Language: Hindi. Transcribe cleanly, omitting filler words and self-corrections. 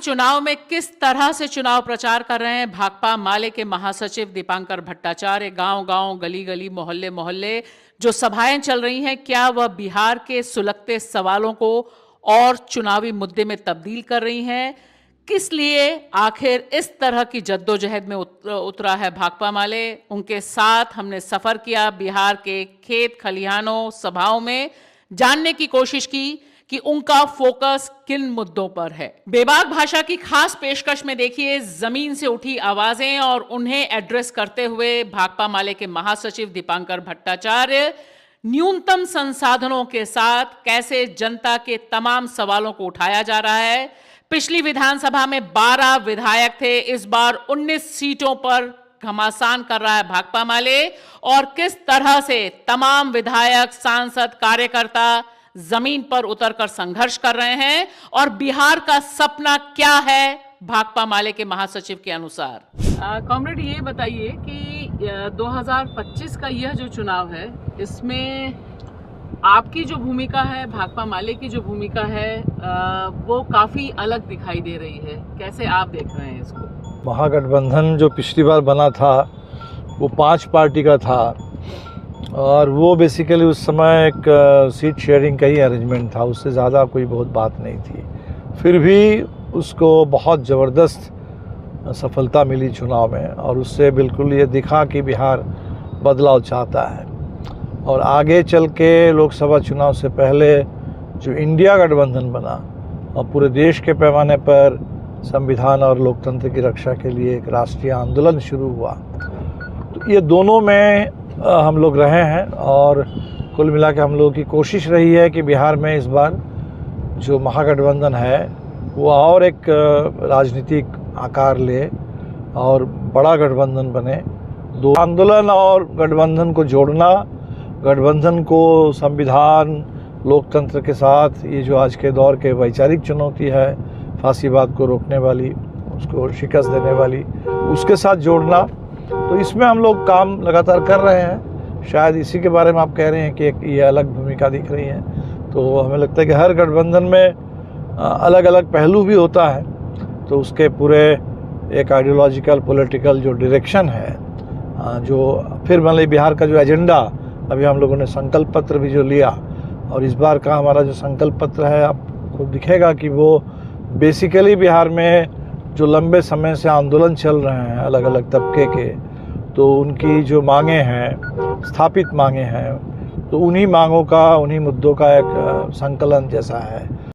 चुनाव में किस तरह से चुनाव प्रचार कर रहे हैं भाकपा माले के महासचिव दीपांकर भट्टाचार्य। गांव-गांव, गली-गली, मोहल्ले-मोहल्ले जो सभाएं चल रही हैं, क्या वह बिहार के सुलगते सवालों को और चुनावी मुद्दे में तब्दील कर रही हैं? किस लिए आखिर इस तरह की जद्दोजहद में उतरा है भाकपा माले? उनके साथ हमने सफर किया, बिहार के खेत खलिहानों, सभाओं में जानने की कोशिश की कि उनका फोकस किन मुद्दों पर है। बेबाक भाषा की खास पेशकश में देखिए जमीन से उठी आवाजें और उन्हें एड्रेस करते हुए भाकपा माले के महासचिव दीपांकर भट्टाचार्य न्यूनतम संसाधनों के साथ कैसे जनता के तमाम सवालों को उठाया जा रहा है। पिछली विधानसभा में 12 विधायक थे, इस बार 19 सीटों पर घमासान कर रहा है भाकपा माले और किस तरह से तमाम विधायक, सांसद, कार्यकर्ता जमीन पर उतरकर संघर्ष कर रहे हैं और बिहार का सपना क्या है भाकपा माले के महासचिव के अनुसार। कॉमरेड, ये बताइए कि 2025 का यह जो चुनाव है, इसमें आपकी जो भूमिका है, भाकपा माले की जो भूमिका है, वो काफी अलग दिखाई दे रही है। कैसे आप देख रहे हैं इसको? महागठबंधन जो पिछली बार बना था वो 5 पार्टी का था और वो बेसिकली उस समय एक सीट शेयरिंग का ही अरेंजमेंट था, उससे ज़्यादा कोई बहुत बात नहीं थी। फिर भी उसको बहुत ज़बरदस्त सफलता मिली चुनाव में और उससे बिल्कुल ये दिखा कि बिहार बदलाव चाहता है। और आगे चल के लोकसभा चुनाव से पहले जो इंडिया गठबंधन बना और पूरे देश के पैमाने पर संविधान और लोकतंत्र की रक्षा के लिए एक राष्ट्रीय आंदोलन शुरू हुआ, तो ये दोनों में हम लोग रहे हैं और कुल मिला के हम लोगों की कोशिश रही है कि बिहार में इस बार जो महागठबंधन है वो और एक राजनीतिक आकार ले और बड़ा गठबंधन बने। दो आंदोलन और गठबंधन को जोड़ना, गठबंधन को संविधान लोकतंत्र के साथ ये जो आज के दौर के वैचारिक चुनौती है, फांसीवाद को रोकने वाली, उसको शिकस्त देने वाली, उसके साथ जोड़ना, तो इसमें हम लोग काम लगातार कर रहे हैं। शायद इसी के बारे में आप कह रहे हैं कि एक ये अलग भूमिका दिख रही है, तो हमें लगता है कि हर गठबंधन में अलग अलग पहलू भी होता है, तो उसके पूरे एक आइडियोलॉजिकल पॉलिटिकल जो डायरेक्शन है, जो फिर मतलब बिहार का जो एजेंडा, अभी हम लोगों ने संकल्प पत्र भी जो लिया और इस बार का हमारा जो संकल्प पत्र है आपको दिखेगा कि वो बेसिकली बिहार में जो लंबे समय से आंदोलन चल रहे हैं अलग अलग तबके के, तो उनकी जो मांगे हैं, स्थापित मांगे हैं, तो उन्हीं मांगों का, उन्हीं मुद्दों का एक संकलन जैसा है।